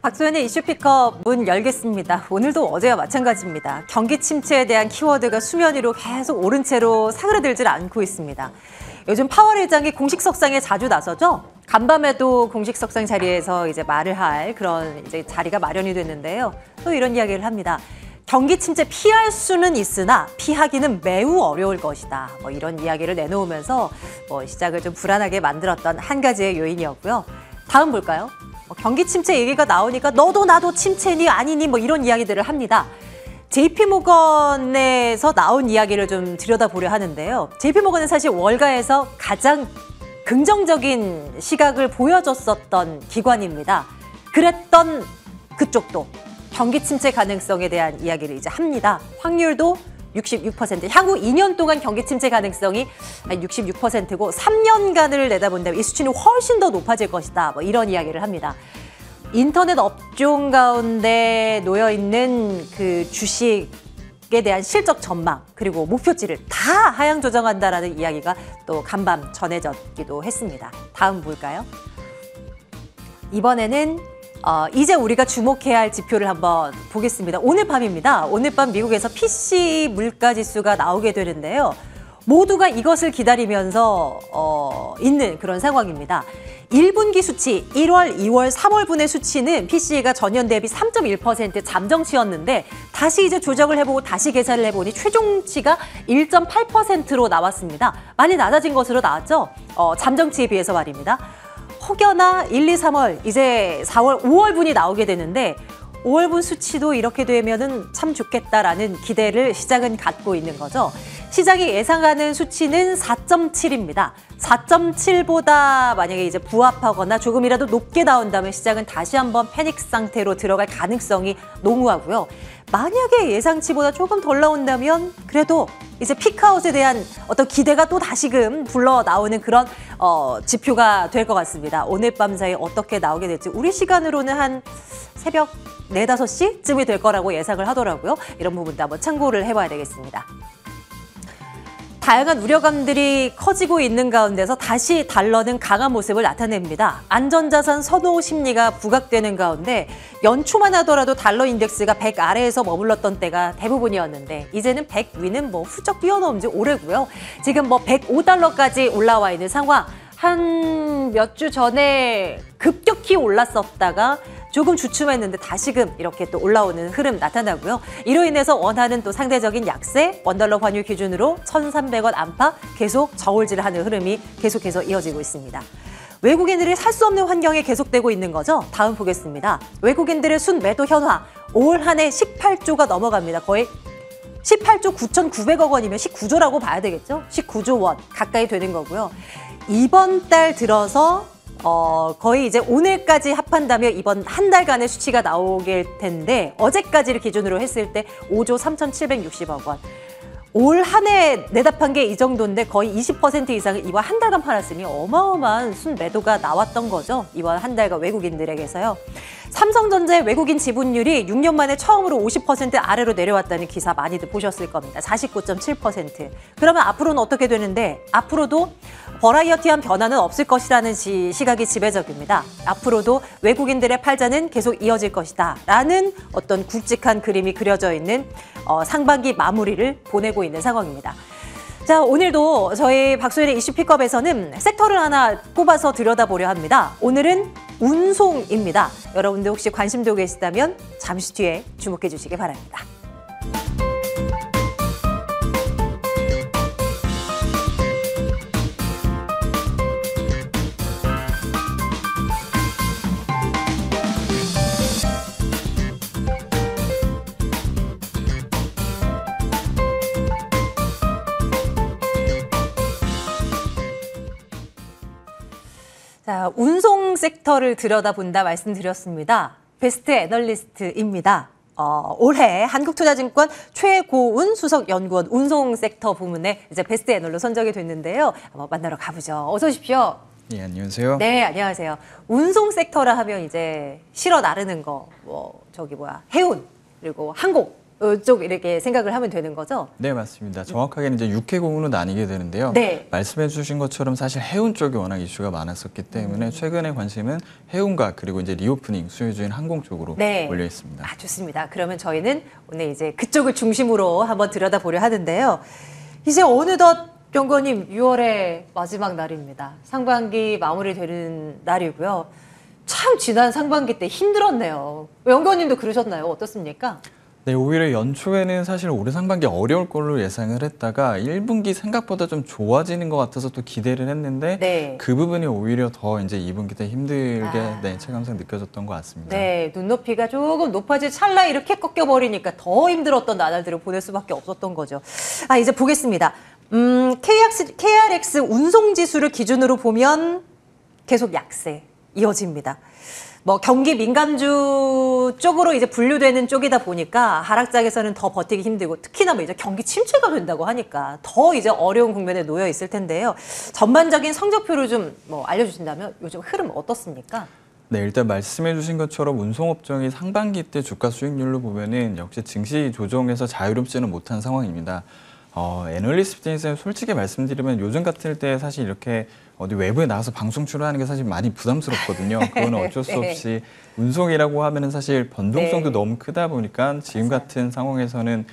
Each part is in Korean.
박소연의 이슈 픽업 문 열겠습니다. 오늘도 어제와 마찬가지입니다. 경기 침체에 대한 키워드가 수면 위로 계속 오른 채로 사그라들질 않고 있습니다. 요즘 파월 회장이 공식 석상에 자주 나서죠. 간밤에도 공식 석상 자리에서 이제 말을 할 그런 이제 자리가 마련이 됐는데요. 또 이런 이야기를 합니다. 경기 침체 피할 수는 있으나 피하기는 매우 어려울 것이다. 이런 이야기를 내놓으면서 시작을 좀 불안하게 만들었던 한 가지의 요인이었고요. 다음 볼까요? 경기 침체 얘기가 나오니까 너도 나도 침체니 아니니 이런 이야기들을 합니다. JP모건에서 나온 이야기를 좀 들여다보려 하는데요. JP모건은 사실 월가에서 가장 긍정적인 시각을 보여줬었던 기관입니다. 그랬던 그쪽도 경기 침체 가능성에 대한 이야기를 이제 합니다. 확률도 66%. 향후 2년 동안 경기 침체 가능성이 66%고 3년간을 내다본다면 이 수치는 훨씬 더 높아질 것이다. 이런 이야기를 합니다. 인터넷 업종 가운데 놓여 있는 그 주식에 대한 실적 전망 그리고 목표치를 다 하향 조정한다라는 이야기가 또 간밤 전해졌기도 했습니다. 다음 볼까요? 이번에는 이제 우리가 주목해야 할 지표를 한번 보겠습니다. 오늘 밤입니다. 오늘 밤 미국에서 PC 물가지수가 나오게 되는데요. 모두가 이것을 기다리면서 있는 그런 상황입니다. 1분기 수치, 1월, 2월, 3월분의 수치는 PC가 전년 대비 3.1% 잠정치였는데 다시 이제 조정을 해보고 다시 계산을 해보니 최종치가 1.8%로 나왔습니다. 많이 낮아진 것으로 나왔죠? 잠정치에 비해서 말입니다. 혹여나 1, 2, 3월, 이제 4월, 5월분이 나오게 되는데 5월분 수치도 이렇게 되면은 참 좋겠다라는 기대를 시장은 갖고 있는 거죠. 시장이 예상하는 수치는 4.7입니다. 4.7보다 만약에 이제 부합하거나 조금이라도 높게 나온다면 시장은 다시 한번 패닉 상태로 들어갈 가능성이 농후하고요. 만약에 예상치보다 조금 덜 나온다면 그래도 이제 피크아웃에 대한 어떤 기대가 또 다시금 불러 나오는 그런 지표가 될 것 같습니다. 오늘 밤 사이 어떻게 나오게 될지 우리 시간으로는 한 새벽 4, 5시쯤이 될 거라고 예상을 하더라고요. 이런 부분도 한번 참고를 해봐야 되겠습니다. 다양한 우려감들이 커지고 있는 가운데서 다시 달러는 강한 모습을 나타냅니다. 안전자산 선호 심리가 부각되는 가운데 연초만 하더라도 달러 인덱스가 100 아래에서 머물렀던 때가 대부분이었는데 이제는 100 위는 훌쩍 뛰어넘은 지 오래고요. 지금 105달러까지 올라와 있는 상황. 한 몇 주 전에 급격히 올랐었다가 조금 주춤했는데 다시금 이렇게 또 올라오는 흐름 나타나고요. 이로 인해서 원화는 또 상대적인 약세, 원달러 환율 기준으로 1,300원 안팎 계속 저울질하는 흐름이 계속해서 이어지고 있습니다. 외국인들이 살 수 없는 환경에 계속되고 있는 거죠. 다음 보겠습니다. 외국인들의 순매도 현화, 올 한 해 18조가 넘어갑니다. 거의 18조 9,900억 원이면 19조라고 봐야 되겠죠? 19조 원 가까이 되는 거고요. 이번 달 들어서 거의 이제 오늘까지 합한다면 이번 한 달간의 수치가 나오게 텐데 어제까지를 기준으로 했을 때 5조 3,760억 원. 올 한 해 내답한 게 이 정도인데 거의 20% 이상을 이번 한 달간 팔았으니 어마어마한 순매도가 나왔던 거죠. 이번 한 달간 외국인들에게서요. 삼성전자의 외국인 지분율이 6년 만에 처음으로 50% 아래로 내려왔다는 기사 많이들 보셨을 겁니다. 49.7%. 그러면 앞으로는 어떻게 되는데 앞으로도 버라이어티한 변화는 없을 것이라는 시각이 지배적입니다. 앞으로도 외국인들의 팔자는 계속 이어질 것이다 라는 어떤 굵직한 그림이 그려져 있는 상반기 마무리를 보내고 있는 상황입니다. 자, 오늘도 저희 박소연의 이슈 픽업에서는 섹터를 하나 꼽아서 들여다보려 합니다. 오늘은 운송입니다. 여러분들 혹시 관심도 계시다면 잠시 뒤에 주목해 주시기 바랍니다. 자, 운송 섹터를 들여다본다 말씀드렸습니다. 베스트 애널리스트입니다. 올해 한국투자증권 최고운 수석연구원 운송 섹터 부문에 이제 베스트 애널로 선정이 됐는데요. 한번 만나러 가보죠. 어서 오십시오. 예, 안녕하세요. 네, 안녕하세요. 운송 섹터라 하면 이제 실어 나르는 거, 해운, 그리고 항공, 쪽 이렇게 생각을 하면 되는 거죠? 네, 맞습니다. 정확하게는 이제 육해공으로 나뉘게 되는데요. 네. 말씀해 주신 것처럼 사실 해운 쪽이 워낙 이슈가 많았었기 때문에 최근에 관심은 해운과 그리고 이제 리오프닝 수혜주인 항공 쪽으로 몰려 있습니다. 아, 좋습니다. 그러면 저희는 오늘 이제 그쪽을 중심으로 한번 들여다보려 하는데요. 이제 어느덧 연구원님 6월의 마지막 날입니다. 상반기 마무리되는 날이고요. 참 지난 상반기 때 힘들었네요. 연구원님도 그러셨나요? 어떻습니까? 네, 오히려 연초에는 사실 올해 상반기 어려울 걸로 예상을 했다가 1분기 생각보다 좀 좋아지는 것 같아서 또 기대를 했는데 그 부분이 오히려 더 이제 2분기 때 힘들게 체감상 느껴졌던 것 같습니다. 네, 눈높이가 조금 높아질 찰나에 이렇게 꺾여버리니까 더 힘들었던 나날들을 보낼 수밖에 없었던 거죠. 아, 이제 보겠습니다. KRX 운송지수를 기준으로 보면 계속 약세 이어집니다. 뭐 경기 민감주 쪽으로 이제 분류되는 쪽이다 보니까 하락장에서는 더 버티기 힘들고 특히나 뭐 이제 경기 침체가 된다고 하니까 더 이제 어려운 국면에 놓여 있을 텐데요. 전반적인 성적표를 좀 뭐 알려주신다면 요즘 흐름 어떻습니까? 네, 일단 말씀해 주신 것처럼 운송업종이 상반기 때 주가 수익률로 보면은 역시 증시 조정에서 자유롭지는 못한 상황입니다. 애널리스트 입장에서 솔직히 말씀드리면 요즘 같을 때 사실 이렇게 어디 외부에 나가서 방송 출연하는 게 사실 많이 부담스럽거든요. 그거는 어쩔 수 없이 운송이라고 하면은 사실 변동성도 너무 크다 보니까 지금 같은 상황에서는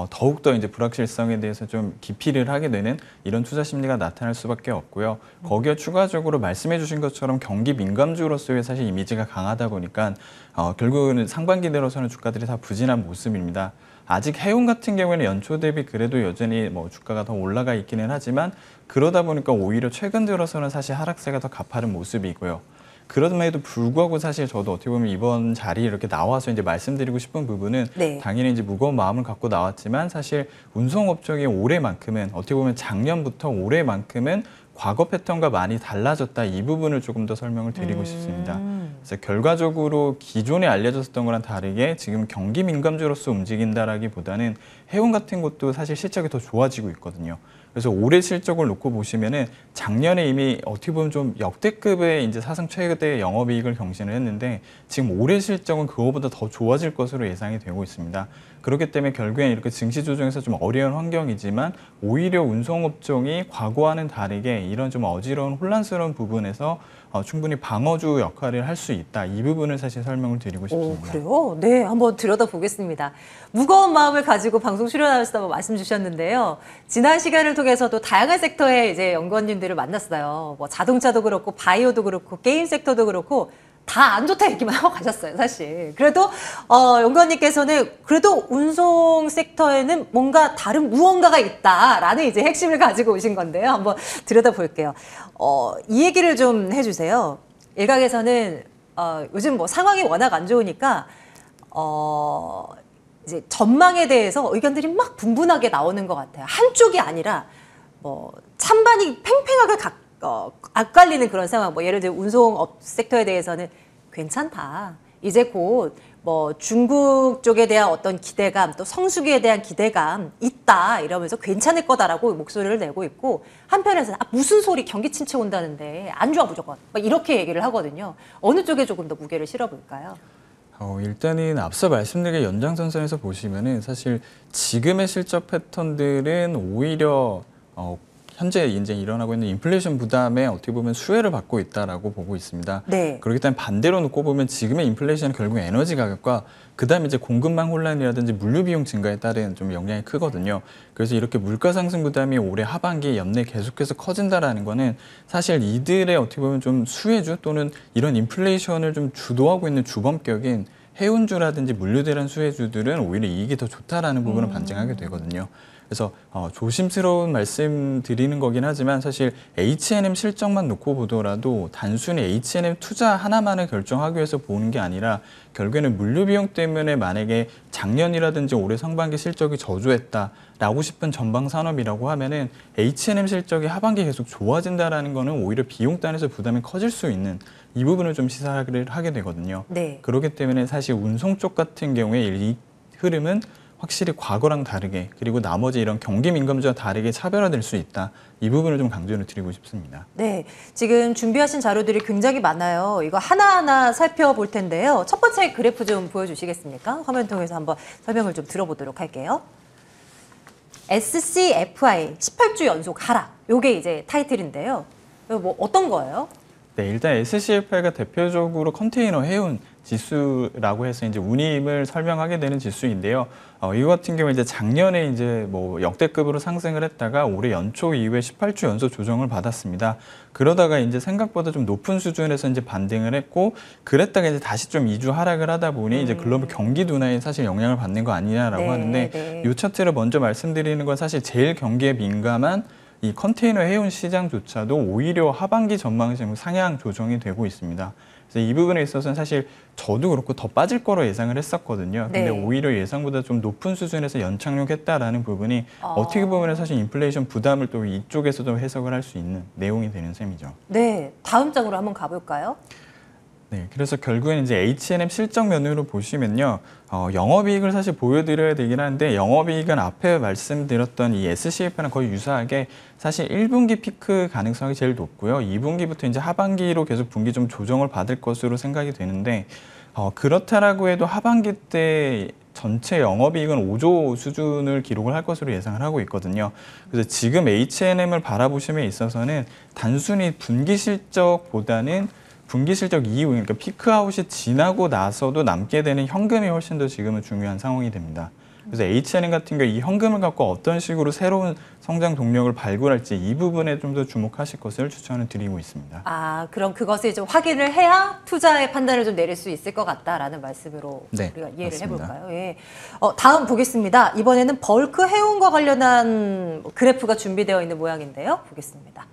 더욱더 이제 불확실성에 대해서 좀 기피를 하게 되는 이런 투자 심리가 나타날 수밖에 없고요. 거기에 추가적으로 말씀해 주신 것처럼 경기 민감주로서의 사실 이미지가 강하다 보니까 결국은 상반기 들어서는 주가들이 다 부진한 모습입니다. 아직 해운 같은 경우에는 연초 대비 그래도 여전히 뭐 주가가 더 올라가 있기는 하지만 그러다 보니까 오히려 최근 들어서는 사실 하락세가 더 가파른 모습이고요. 그럼에도 불구하고 사실 저도 어떻게 보면 이번 자리에 이렇게 나와서 이제 말씀드리고 싶은 부분은 당연히 이제 무거운 마음을 갖고 나왔지만 사실 운송업종이 올해만큼은 어떻게 보면 작년부터 올해만큼은 과거 패턴과 많이 달라졌다 이 부분을 조금 더 설명을 드리고 싶습니다. 그래서 결과적으로 기존에 알려졌던 거랑 다르게 지금 경기 민감주로서 움직인다라기보다는 해운 같은 것도 사실 실적이 더 좋아지고 있거든요. 그래서 올해 실적을 놓고 보시면은 작년에 이미 어떻게 보면 좀 역대급의 이제 사상 최대 영업이익을 경신을 했는데 지금 올해 실적은 그거보다 더 좋아질 것으로 예상이 되고 있습니다. 그렇기 때문에 결국엔 이렇게 증시 조정에서 좀 어려운 환경이지만 오히려 운송업종이 과거와는 다르게 이런 좀 어지러운 혼란스러운 부분에서 충분히 방어주 역할을 할 수 있다. 이 부분을 사실 설명을 드리고 싶습니다. 그래요? 네, 한번 들여다보겠습니다. 무거운 마음을 가지고 방송 출연하셨다고 말씀 주셨는데요. 지난 시간을 통해서도 다양한 섹터의 이제 연구원님들을 만났어요. 뭐 자동차도 그렇고 바이오도 그렇고 게임 섹터도 그렇고 다 안 좋다 얘기만 하고 가셨어요, 사실. 그래도 연구원님께서는 그래도 운송 섹터에는 뭔가 다른 무언가가 있다라는 이제 핵심을 가지고 오신 건데요. 한번 들여다볼게요. 이 얘기를 좀 해주세요. 일각에서는 요즘 뭐 상황이 워낙 안 좋으니까 이제 전망에 대해서 의견들이 막 분분하게 나오는 것 같아요. 한쪽이 아니라 뭐 찬반이 팽팽하게 엇갈리는 그런 상황. 뭐 예를 들어 운송업 섹터에 대해서는 괜찮다. 이제 곧 뭐 중국 쪽에 대한 어떤 기대감, 또 성수기에 대한 기대감 있다 이러면서 괜찮을 거다라고 목소리를 내고 있고 한편에서는 무슨 소리 경기 침체 온다는데 안 좋아 무조건 막 이렇게 얘기를 하거든요. 어느 쪽에 조금 더 무게를 실어볼까요? 일단은 앞서 말씀드린 연장선상에서 보시면은 사실 지금의 실적 패턴들은 오히려 현재 이제 일어나고 있는 인플레이션 부담에 어떻게 보면 수혜를 받고 있다라고 보고 있습니다. 그렇기 때문에 반대로 놓고 보면 지금의 인플레이션은 결국 에너지 가격과 그다음에 이제 공급망 혼란이라든지 물류 비용 증가에 따른 좀 영향이 크거든요. 그래서 이렇게 물가 상승 부담이 올해 하반기 연내 계속해서 커진다라는 거는 사실 이들의 어떻게 보면 좀 수혜주 또는 이런 인플레이션을 좀 주도하고 있는 주범격인 해운주라든지 물류에 대한 수혜주들은 오히려 이익이 더 좋다라는 부분을 반증하게 되거든요. 그래서 조심스러운 말씀 드리는 거긴 하지만 사실 H&M 실적만 놓고 보더라도 단순히 H&M 투자 하나만을 결정하기 위해서 보는 게 아니라 결국에는 물류 비용 때문에 만약에 작년이라든지 올해 상반기 실적이 저조했다라고 싶은 전방 산업이라고 하면은 H&M 실적이 하반기 계속 좋아진다라는 거는 오히려 비용 단에서 부담이 커질 수 있는 이 부분을 좀 시사를 하게 되거든요. 그렇기 때문에 사실 운송 쪽 같은 경우에 이 흐름은 확실히 과거랑 다르게 그리고 나머지 이런 경기 민감주와 다르게 차별화될 수 있다. 이 부분을 좀 강조를 드리고 싶습니다. 네, 지금 준비하신 자료들이 굉장히 많아요. 이거 하나하나 살펴볼 텐데요. 첫 번째 그래프 좀 보여주시겠습니까? 화면 통해서 한번 설명을 좀 들어보도록 할게요. SCFI 18주 연속 하락. 요게 이제 타이틀인데요. 이거 뭐 어떤 거예요? 네, 일단 SCFI가 대표적으로 컨테이너 해운 지수라고 해서 이제 운임을 설명하게 되는 지수인데요. 이거 같은 경우에 이제 작년에 이제 뭐 역대급으로 상승을 했다가 올해 연초 이후에 18주 연속 조정을 받았습니다. 그러다가 이제 생각보다 좀 높은 수준에서 이제 반등을 했고, 그랬다가 이제 다시 좀 2주 하락을 하다 보니 이제 글로벌 경기 둔화에 사실 영향을 받는 거 아니냐라고 하는데, 이 차트를 먼저 말씀드리는 건 사실 제일 경기에 민감한 이 컨테이너 해운 시장조차도 오히려 하반기 전망이 지금 상향 조정이 되고 있습니다. 그래서 이 부분에 있어서는 사실 저도 그렇고 더 빠질 거로 예상을 했었거든요. 근데 오히려 예상보다 좀 높은 수준에서 연착륙했다라는 부분이 어떻게 보면 사실 인플레이션 부담을 또 이쪽에서 좀 해석을 할 수 있는 내용이 되는 셈이죠. 네, 다음 장으로 한번 가볼까요? 네, 그래서 결국엔 이제 H&M 실적 면으로 보시면요, 영업이익을 사실 보여드려야 되긴 하는데, 영업이익은 앞에 말씀드렸던 이 SCF랑 거의 유사하게 사실 1분기 피크 가능성이 제일 높고요. 2분기부터 이제 하반기로 계속 분기 좀 조정을 받을 것으로 생각이 되는데, 그렇다라고 해도 하반기 때 전체 영업이익은 5조 수준을 기록을 할 것으로 예상을 하고 있거든요. 그래서 지금 H&M을 바라보심에 있어서는 단순히 분기 실적보다는 분기 실적 이후, 그러니까 피크아웃이 지나고 나서도 남게 되는 현금이 훨씬 더 지금은 중요한 상황이 됩니다. 그래서 H&M 같은 경우 이 현금을 갖고 어떤 식으로 새로운 성장 동력을 발굴할지 이 부분에 좀 더 주목하실 것을 추천을 드리고 있습니다. 아, 그럼 그것을 좀 확인을 해야 투자의 판단을 좀 내릴 수 있을 것 같다라는 말씀으로 네, 우리가 이해를 맞습니다. 해볼까요? 예. 다음 보겠습니다. 이번에는 벌크 해운과 관련한 그래프가 준비되어 있는 모양인데요. 보겠습니다.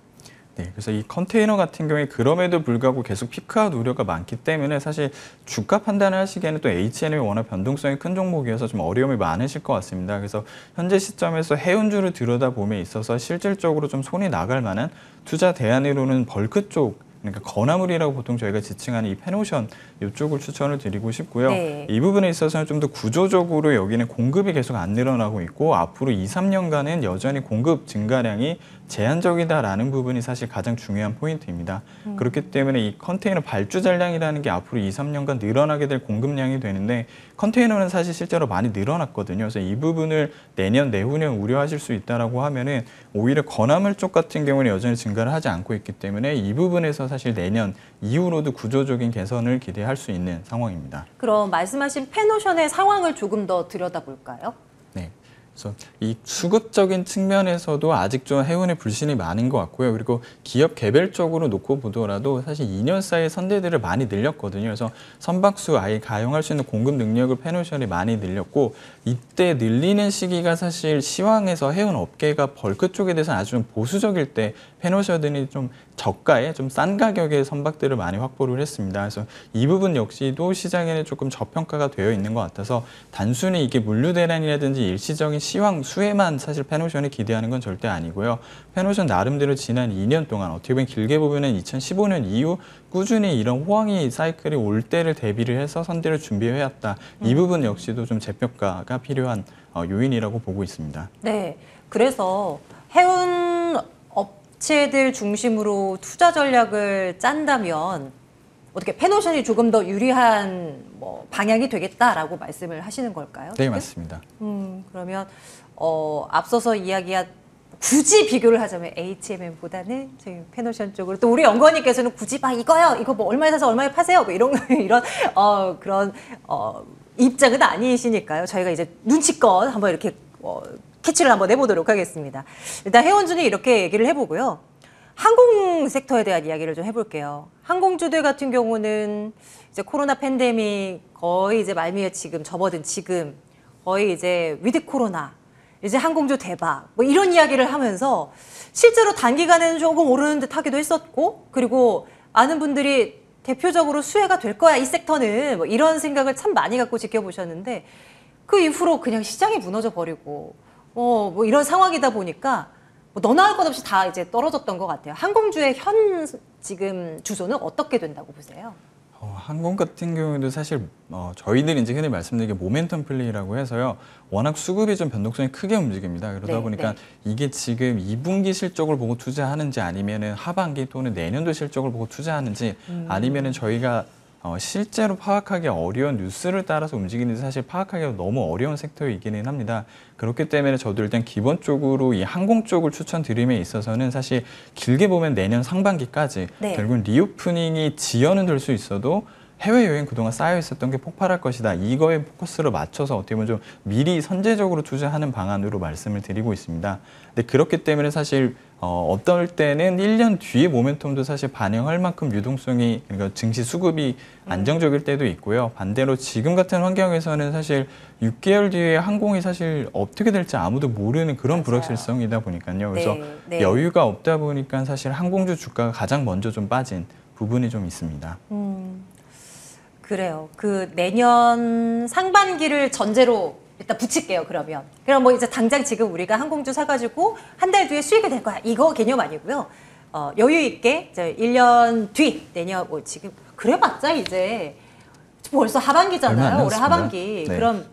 네, 그래서 이 컨테이너 같은 경우에 그럼에도 불구하고 계속 피크아웃 우려가 많기 때문에 사실 주가 판단을 하시기에는 또 H&M이 워낙 변동성이 큰 종목이어서 좀 어려움이 많으실 것 같습니다. 그래서 현재 시점에서 해운주를 들여다봄에 있어서 실질적으로 좀 손이 나갈 만한 투자 대안으로는 벌크 쪽, 그러니까 건화물이라고 보통 저희가 지칭하는 이 페노션 이쪽을 추천을 드리고 싶고요. 네. 이 부분에 있어서는 좀 더 구조적으로 여기는 공급이 계속 안 늘어나고 있고 앞으로 2, 3년간은 여전히 공급 증가량이 제한적이다라는 부분이 사실 가장 중요한 포인트입니다. 그렇기 때문에 이 컨테이너 발주 잔량이라는 게 앞으로 2, 3년간 늘어나게 될 공급량이 되는데 컨테이너는 사실 실제로 많이 늘어났거든요. 그래서 이 부분을 내년, 내후년 우려하실 수 있다라고 하면은 오히려 건화물 쪽 같은 경우는 여전히 증가를 하지 않고 있기 때문에 이 부분에서 사실 내년 이후로도 구조적인 개선을 기대할 수 있는 상황입니다. 그럼 말씀하신 페노션의 상황을 조금 더 들여다볼까요? 네. 그래서 이 수급적인 측면에서도 아직 좀 해운의 불신이 많은 것 같고요. 그리고 기업 개별적으로 놓고 보더라도 사실 2년 사이에 선대들을 많이 늘렸거든요. 그래서 선박수 아예 가용할 수 있는 공급 능력을 페노션이 많이 늘렸고 이때 늘리는 시기가 사실 시황에서 해운 업계가 벌크 쪽에 대해서 아주 좀 보수적일 때 페노션들이 좀 저가에 좀 싼 가격의 선박들을 많이 확보를 했습니다. 그래서 이 부분 역시도 시장에는 조금 저평가가 되어 있는 것 같아서 단순히 이게 물류 대란이라든지 일시적인 시황 수혜만 사실 페노션이 기대하는 건 절대 아니고요. 페노션 나름대로 지난 2년 동안 어떻게 보면 길게 보면은 2015년 이후 꾸준히 이런 호황이 사이클이 올 때를 대비를 해서 선대를 준비해왔다. 이 부분 역시도 좀 재평가가 필요한 요인이라고 보고 있습니다. 네, 그래서 해운 업체들 중심으로 투자 전략을 짠다면 어떻게 페노션이 조금 더 유리한 방향이 되겠다라고 말씀을 하시는 걸까요? 네, 맞습니다. 그러면 앞서서 이야기한 굳이 비교를 하자면 H&M보다는 저희 페노션 쪽으로 또 우리 연구원님께서는 굳이 이거요, 이거 뭐 얼마에 사서 얼마에 파세요, 뭐 이런 그런 입장은 아니시니까요. 저희가 이제 눈치껏 한번 이렇게 캐치를 한번 해보도록 하겠습니다. 일단 해운주는 이렇게 얘기를 해보고요. 항공 섹터에 대한 이야기를 좀 해볼게요. 항공주들 같은 경우는 이제 코로나 팬데믹 거의 이제 말미에 지금 접어든 지금 거의 이제 위드 코로나 이제 항공주 대박 뭐 이런 이야기를 하면서 실제로 단기간에는 조금 오르는 듯 하기도 했었고 그리고 많은 분들이 대표적으로 수혜가 될 거야 이 섹터는 뭐 이런 생각을 참 많이 갖고 지켜보셨는데 그 이후로 그냥 시장이 무너져 버리고 뭐 이런 상황이다 보니까 너나 할 것 없이 다 이제 떨어졌던 것 같아요. 항공주의 현 지금 주소는 어떻게 된다고 보세요? 항공 같은 경우에도 사실 저희들이 이제 흔히 말씀드리는 게 모멘텀 플레이라고 해서요. 워낙 수급이 좀 변동성이 크게 움직입니다. 그러다 네, 보니까 네. 이게 지금 2분기 실적을 보고 투자하는지 아니면은 하반기 또는 내년도 실적을 보고 투자하는지 아니면은 저희가 실제로 파악하기 어려운 뉴스를 따라서 움직이는지 사실 파악하기가 너무 어려운 섹터이기는 합니다. 그렇기 때문에 저도 일단 기본적으로 이 항공 쪽을 추천드림에 있어서는 사실 길게 보면 내년 상반기까지 네. 결국은 리오프닝이 지연은 될 수 있어도 해외여행 그동안 쌓여 있었던 게 폭발할 것이다. 이거에 포커스를 맞춰서 어떻게 보면 좀 미리 선제적으로 투자하는 방안으로 말씀을 드리고 있습니다. 근데 그렇기 때문에 사실 어떨 때는 1년 뒤에 모멘텀도 사실 반영할 만큼 유동성이 그러니까 증시 수급이 안정적일 때도 있고요. 반대로 지금 같은 환경에서는 사실 6개월 뒤에 항공이 사실 어떻게 될지 아무도 모르는 그런 맞아요. 불확실성이다 보니까요. 그래서 네, 네. 여유가 없다 보니까 사실 항공주 주가가 가장 먼저 좀 빠진 부분이 좀 있습니다. 그래요. 그 내년 상반기를 전제로 일단 붙일게요, 그러면. 그럼 뭐 이제 당장 지금 우리가 항공주 사가지고 한 달 뒤에 수익이 될 거야. 이거 개념 아니고요. 여유 있게 이제 1년 뒤, 내년 뭐 지금 그래봤자 이제 벌써 얼마 안 하반기잖아요. 올해 남았습니다. 하반기. 네. 그럼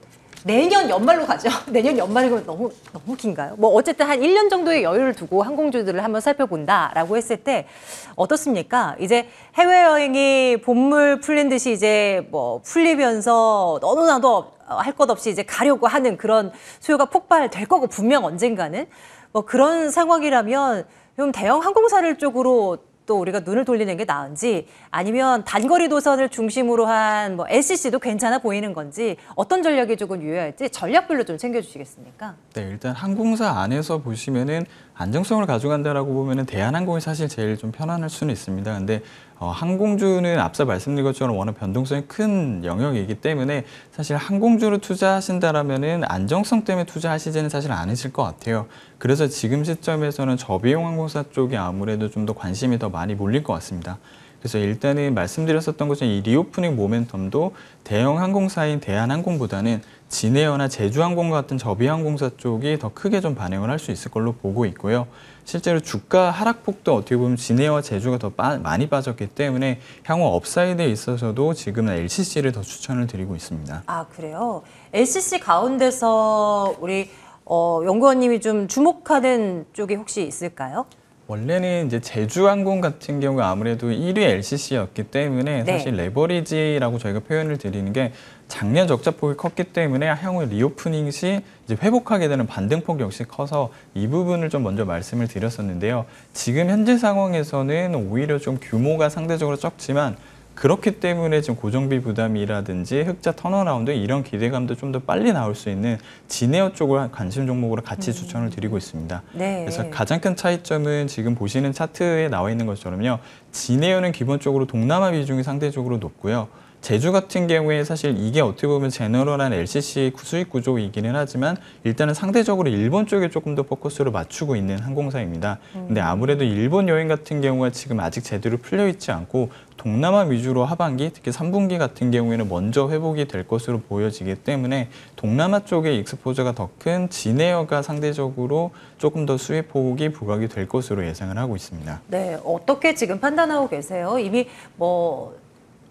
내년 연말로 가죠. 내년 연말이면 너무 긴가요? 뭐 어쨌든 한 1년 정도의 여유를 두고 항공주들을 한번 살펴본다라고 했을 때 어떻습니까? 이제 해외여행이 봄물 풀린 듯이 이제 뭐 풀리면서 너무나도 할 것 없이 이제 가려고 하는 그런 수요가 폭발될 거고 분명 언젠가는 뭐 그런 상황이라면 좀 대형 항공사를 쪽으로 또 우리가 눈을 돌리는 게 나은지 아니면 단거리 도선을 중심으로 한 뭐 LCC도 괜찮아 보이는 건지 어떤 전략이 조금 유효할지 전략별로 좀 챙겨주시겠습니까? 네, 일단 항공사 안에서 보시면은 안정성을 가져간다라고 보면은 대한항공이 사실 제일 좀 편안할 수는 있습니다. 근데 항공주는 앞서 말씀드린 것처럼 워낙 변동성이 큰 영역이기 때문에 사실 항공주로 투자하신다라면은 안정성 때문에 투자하시지는 사실 않으실 것 같아요. 그래서 지금 시점에서는 저비용 항공사 쪽이 아무래도 좀 더 관심이 더 많이 몰릴 것 같습니다. 그래서 일단은 말씀드렸었던 것처럼 이 리오프닝 모멘텀도 대형 항공사인 대한항공보다는 진에어나 제주항공 같은 저비항공사 쪽이 더 크게 좀 반영을 할 수 있을 걸로 보고 있고요. 실제로 주가 하락폭도 어떻게 보면 진에어와 제주가 더 많이 빠졌기 때문에 향후 업사이드에 있어서도 지금은 LCC를 더 추천을 드리고 있습니다. 아, 그래요? LCC 가운데서 우리 연구원님이 좀 주목하는 쪽이 혹시 있을까요? 원래는 이제 제주항공 같은 경우 아무래도 1위 LCC였기 때문에 네. 사실 레버리지라고 저희가 표현을 드리는 게 작년 적자폭이 컸기 때문에 향후 리오프닝 시 이제 회복하게 되는 반등폭 역시 커서 이 부분을 좀 먼저 말씀을 드렸었는데요. 지금 현재 상황에서는 오히려 좀 규모가 상대적으로 적지만 그렇기 때문에 지금 고정비 부담이라든지 흑자 턴어라운드 이런 기대감도 좀 더 빨리 나올 수 있는 진에어 쪽을 관심 종목으로 같이 추천을 드리고 있습니다. 네. 그래서 가장 큰 차이점은 지금 보시는 차트에 나와 있는 것처럼요. 진에어는 기본적으로 동남아 비중이 상대적으로 높고요. 제주 같은 경우에 사실 이게 어떻게 보면 제너럴한 LCC 수익 구조이기는 하지만 일단은 상대적으로 일본 쪽에 조금 더 포커스를 맞추고 있는 항공사입니다. 근데 아무래도 일본 여행 같은 경우가 지금 아직 제대로 풀려 있지 않고 동남아 위주로 하반기, 특히 3분기 같은 경우에는 먼저 회복이 될 것으로 보여지기 때문에 동남아 쪽의 익스포저가 더 큰 진에어가 상대적으로 조금 더 수익 폭이 부각이 될 것으로 예상을 하고 있습니다. 네, 어떻게 지금 판단하고 계세요? 이미 뭐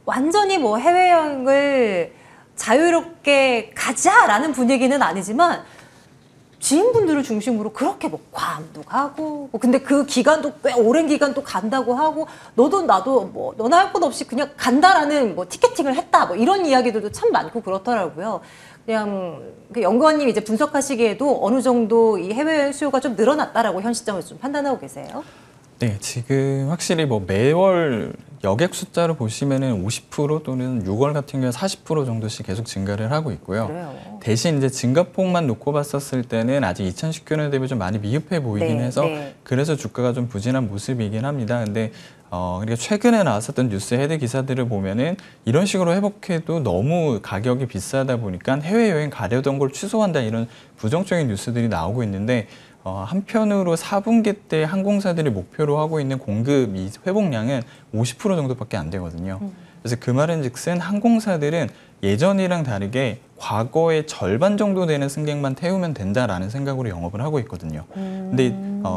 완전히 뭐 해외여행을 자유롭게 가자라는 분위기는 아니지만 지인분들을 중심으로 그렇게 뭐 괌도 가고 뭐 근데 그 기간도 꽤 오랜 기간 또 간다고 하고 너도 나도 뭐 너나 할 것 없이 그냥 간다라는 뭐 티켓팅을 했다 뭐 이런 이야기들도 참 많고 그렇더라고요. 그냥 그 연구원님 이제 분석하시기에도 어느 정도 이 해외여행 수요가 좀 늘어났다라고 현 시점에서 좀 판단하고 계세요? 네, 지금 확실히 뭐 매월 여객 숫자를 보시면은 50% 또는 6월 같은 경우에 40% 정도씩 계속 증가를 하고 있고요. 그래요. 대신 이제 증가폭만 놓고 봤었을 때는 아직 2019년 대비 좀 많이 미흡해 보이긴 네, 해서 네. 그래서 주가가 좀 부진한 모습이긴 합니다. 근데 그러니까 최근에 나왔었던 뉴스 헤드 기사들을 보면은 이런 식으로 회복해도 너무 가격이 비싸다 보니까 해외여행 가려던 걸 취소한다 이런 부정적인 뉴스들이 나오고 있는데 한편으로 4분기 때 항공사들이 목표로 하고 있는 공급 이 회복량은 50% 정도밖에 안 되거든요. 그래서 그 말인즉슨 항공사들은 예전이랑 다르게 과거의 절반 정도 되는 승객만 태우면 된다라는 생각으로 영업을 하고 있거든요. 근데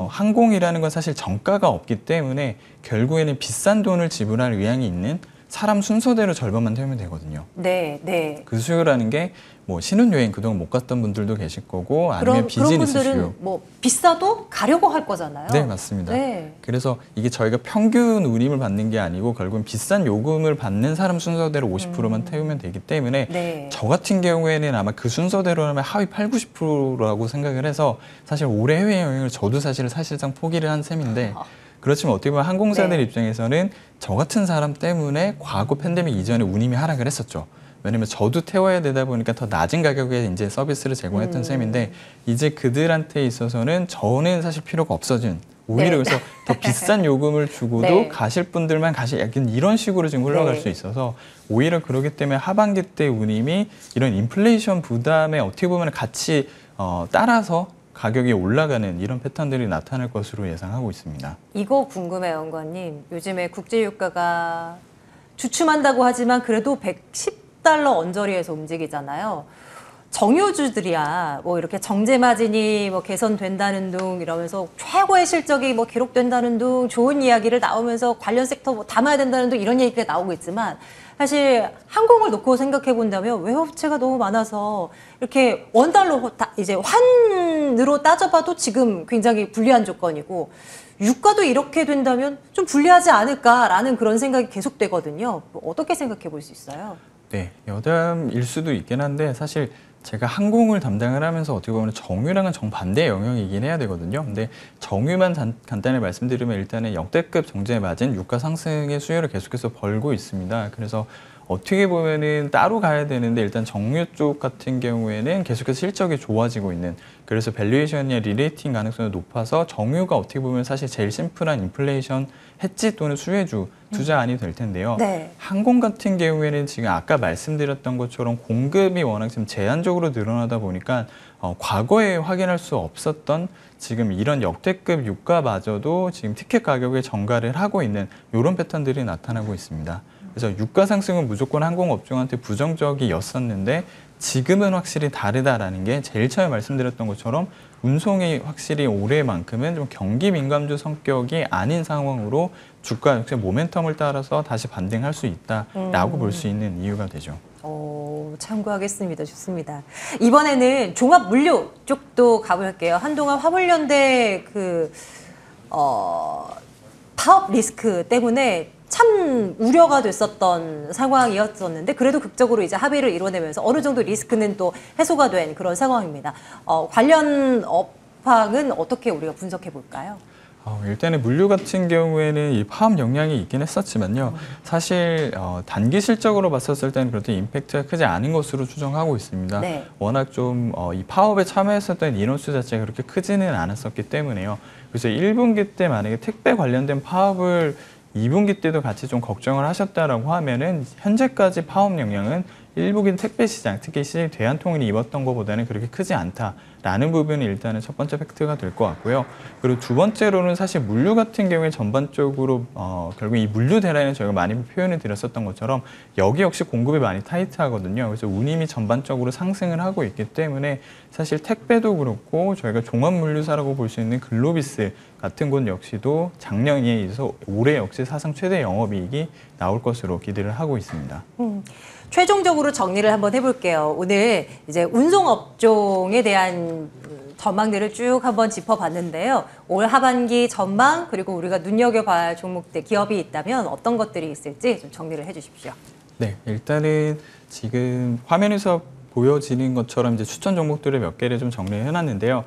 항공이라는 건 사실 정가가 없기 때문에 결국에는 비싼 돈을 지불할 의향이 있는 사람 순서대로 절반만 태우면 되거든요. 네, 네. 그 수요라는 게 뭐 신혼여행 그동안 못 갔던 분들도 계실 거고 아니면 그런 비즈니스 분들은 수요. 뭐 비싸도 가려고 할 거잖아요. 네, 맞습니다. 네. 그래서 이게 저희가 평균 운임을 받는 게 아니고 결국은 비싼 요금을 받는 사람 순서대로 50%만 태우면 되기 때문에 네. 저 같은 경우에는 아마 그 순서대로라면 하위 8, 90%라고 생각을 해서 사실 올해 해외여행을 저도 사실상 포기를 한 셈인데 그렇지만 어떻게 보면 항공사들 네. 입장에서는 저 같은 사람 때문에 과거 팬데믹 이전에 운임이 하락을 했었죠. 왜냐면 저도 태워야 되다 보니까 더 낮은 가격에 이제 서비스를 제공했던 셈인데 이제 그들한테 있어서는 저는 사실 필요가 없어진 오히려 네. 그래서 더 비싼 요금을 주고도 네. 가실 분들만 약간 이런 식으로 지금 흘러갈 네. 수 있어서 오히려 그러기 때문에 하반기 때 운임이 이런 인플레이션 부담에 어떻게 보면 같이 따라서 가격이 올라가는 이런 패턴들이 나타날 것으로 예상하고 있습니다. 이거 궁금해요, 원관님. 요즘에 국제유가가 주춤한다고 하지만 그래도 110달러 언저리에서 움직이잖아요. 정유주들이야 뭐 이렇게 정제 마진이 뭐 개선된다는 둥 이러면서 최고의 실적이 뭐 기록된다는 둥 좋은 이야기를 나오면서 관련 섹터 뭐 담아야 된다는 둥 이런 얘기가 나오고 있지만 사실 항공을 놓고 생각해 본다면 외화업체가 너무 많아서 이렇게 원달러 이제 환으로 따져봐도 지금 굉장히 불리한 조건이고 유가도 이렇게 된다면 좀 불리하지 않을까라는 그런 생각이 계속되거든요. 어떻게 생각해 볼 수 있어요? 네, 여담일 수도 있긴 한데 사실 제가 항공을 담당을 하면서 어떻게 보면 정유랑은 정반대의 영역이긴 해야 되거든요. 근데 정유만 간단히 말씀드리면 일단은 역대급 정제 마진, 유가 상승의 수요를 계속해서 벌고 있습니다. 그래서 어떻게 보면은 따로 가야 되는데 일단 정유 쪽 같은 경우에는 계속해서 실적이 좋아지고 있는 그래서 밸류에이션이나 리레이팅 가능성이 높아서 정유가 어떻게 보면 사실 제일 심플한 인플레이션 해지 또는 수혜주 투자안이 될 텐데요. 네. 항공 같은 경우에는 지금 아까 말씀드렸던 것처럼 공급이 워낙 지금 제한적으로 늘어나다 보니까 과거에 확인할 수 없었던 지금 이런 역대급 유가마저도 지금 티켓 가격에 전가를 하고 있는 이런 패턴들이 나타나고 있습니다. 그래서 유가 상승은 무조건 항공업종한테 부정적이었었는데 지금은 확실히 다르다라는 게 제일 처음에 말씀드렸던 것처럼 운송이 확실히 올해만큼은 좀 경기 민감주 성격이 아닌 상황으로 주가 역시 모멘텀을 따라서 다시 반등할 수 있다라고 볼 수 있는 이유가 되죠. 참고하겠습니다. 좋습니다. 이번에는 종합 물류 쪽도 가볼게요. 한동안 화물연대 파업 리스크 때문에 참 우려가 됐었던 상황이었었는데 그래도 극적으로 이제 합의를 이뤄내면서 어느 정도 리스크는 또 해소가 된 그런 상황입니다. 관련 업황은 어떻게 우리가 분석해 볼까요? 일단은 물류 같은 경우에는 이 파업 영향이 있긴 했었지만요. 사실 단기 실적으로 봤었을 때는 그렇게 임팩트가 크지 않은 것으로 추정하고 있습니다. 네. 워낙 좀 이 파업에 참여했었던 인원수 자체가 그렇게 크지는 않았었기 때문에요. 그래서 1분기 때 만약에 택배 관련된 파업을 2분기 때도 같이 좀 걱정을 하셨다라고 하면은 현재까지 파업 영향은 1분기 택배 시장, 특히 대한통운이 입었던 것보다는 그렇게 크지 않다라는 부분이 일단은 첫 번째 팩트가 될 것 같고요. 그리고 두 번째로는 사실 물류 같은 경우에 전반적으로 결국 이 물류 대란에 저희가 많이 표현을 드렸었던 것처럼 여기 역시 공급이 많이 타이트하거든요. 그래서 운임이 전반적으로 상승을 하고 있기 때문에 사실 택배도 그렇고 저희가 종합물류사라고 볼 수 있는 글로비스 같은 곳 역시도 작년에 이어서 올해 역시 사상 최대 영업이익이 나올 것으로 기대를 하고 있습니다. 최종적으로 정리를 한번 해볼게요. 오늘 이제 운송업종에 대한 전망들을 쭉 한번 짚어봤는데요. 올 하반기 전망 그리고 우리가 눈여겨봐야 할 종목들, 기업이 있다면 어떤 것들이 있을지 좀 정리를 해주십시오. 네, 일단은 지금 화면에서 보여지는 것처럼 이제 추천 종목들을 몇 개를 좀 정리를 해놨는데요.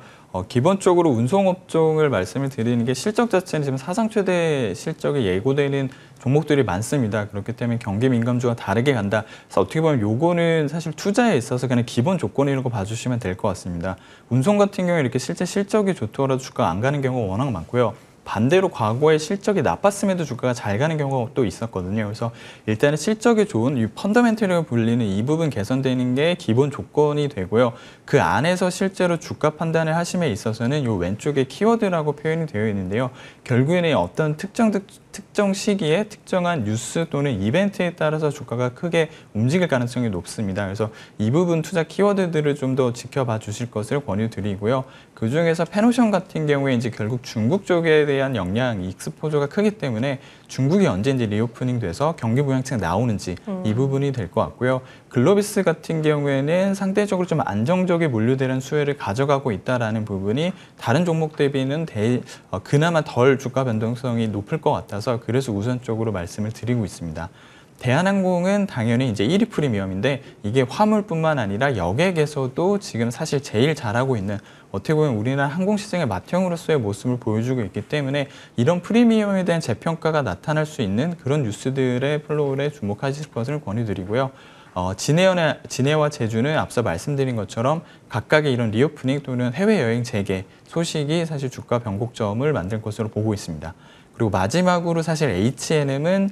기본적으로 운송업종을 말씀을 드리는 게 실적 자체는 지금 사상 최대 실적이 예고되는 종목들이 많습니다. 그렇기 때문에 경기 민감주와 다르게 간다. 그래서 어떻게 보면 요거는 사실 투자에 있어서 그냥 기본 조건이라고 봐주시면 될 것 같습니다. 운송 같은 경우에 이렇게 실제 실적이 좋더라도 주가가 안 가는 경우가 워낙 많고요. 반대로 과거에 실적이 나빴음에도 주가가 잘 가는 경우가 또 있었거든요. 그래서 일단은 실적이 좋은 이 펀더멘털이라고 불리는 이 부분 개선되는 게 기본 조건이 되고요. 그 안에서 실제로 주가 판단을 하심에 있어서는 이 왼쪽에 키워드라고 표현이 되어 있는데요. 결국에는 어떤 특정 시기에 특정한 뉴스 또는 이벤트에 따라서 주가가 크게 움직일 가능성이 높습니다. 그래서 이 부분 투자 키워드들을 좀 더 지켜봐 주실 것을 권유드리고요. 그중에서 페노션 같은 경우에 이제 결국 중국 쪽에 대한 역량, 익스포저가 크기 때문에 중국이 언제 이제 리오프닝 돼서 경기 부양책 나오는지 이 부분이 될 것 같고요. 글로비스 같은 경우에는 상대적으로 좀 안정적인 물류대란 수혜를 가져가고 있다라는 부분이 다른 종목 대비는 그나마 덜 주가 변동성이 높을 것 같아서 그래서 우선적으로 말씀을 드리고 있습니다. 대한항공은 당연히 이제 1위 프리미엄인데 이게 화물뿐만 아니라 여객에서도 지금 사실 제일 잘하고 있는 어떻게 보면 우리나라 항공시장의 맏형으로서의 모습을 보여주고 있기 때문에 이런 프리미엄에 대한 재평가가 나타날 수 있는 그런 뉴스들의 플로우에 주목하실 것을 권유드리고요. 진해와 제주는 앞서 말씀드린 것처럼 각각의 이런 리오프닝 또는 해외여행 재개 소식이 사실 주가 변곡점을 만들 것으로 보고 있습니다. 그리고 마지막으로 사실 H&M은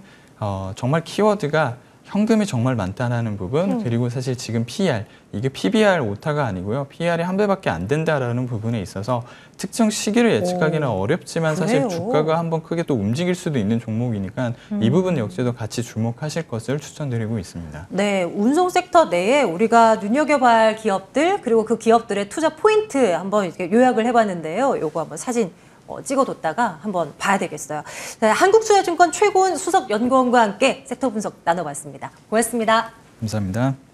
정말 키워드가 현금이 정말 많다는 부분, 그리고 사실 지금 PER, 이게 PBR 오타가 아니고요. PER이 한 배밖에 안 된다라는 부분에 있어서 특정 시기를 예측하기는 어렵지만 사실 그래요? 주가가 한번 크게 또 움직일 수도 있는 종목이니까 이 부분 역시도 같이 주목하실 것을 추천드리고 있습니다. 네, 운송 섹터 내에 우리가 눈여겨봐야 할 기업들 그리고 그 기업들의 투자 포인트 한번 이렇게 요약을 해봤는데요. 요거 한번 사진 찍어뒀다가 한번 봐야 되겠어요. 네, 한국투자증권 최고은 수석연구원과 함께 섹터 분석 나눠봤습니다. 고맙습니다. 감사합니다.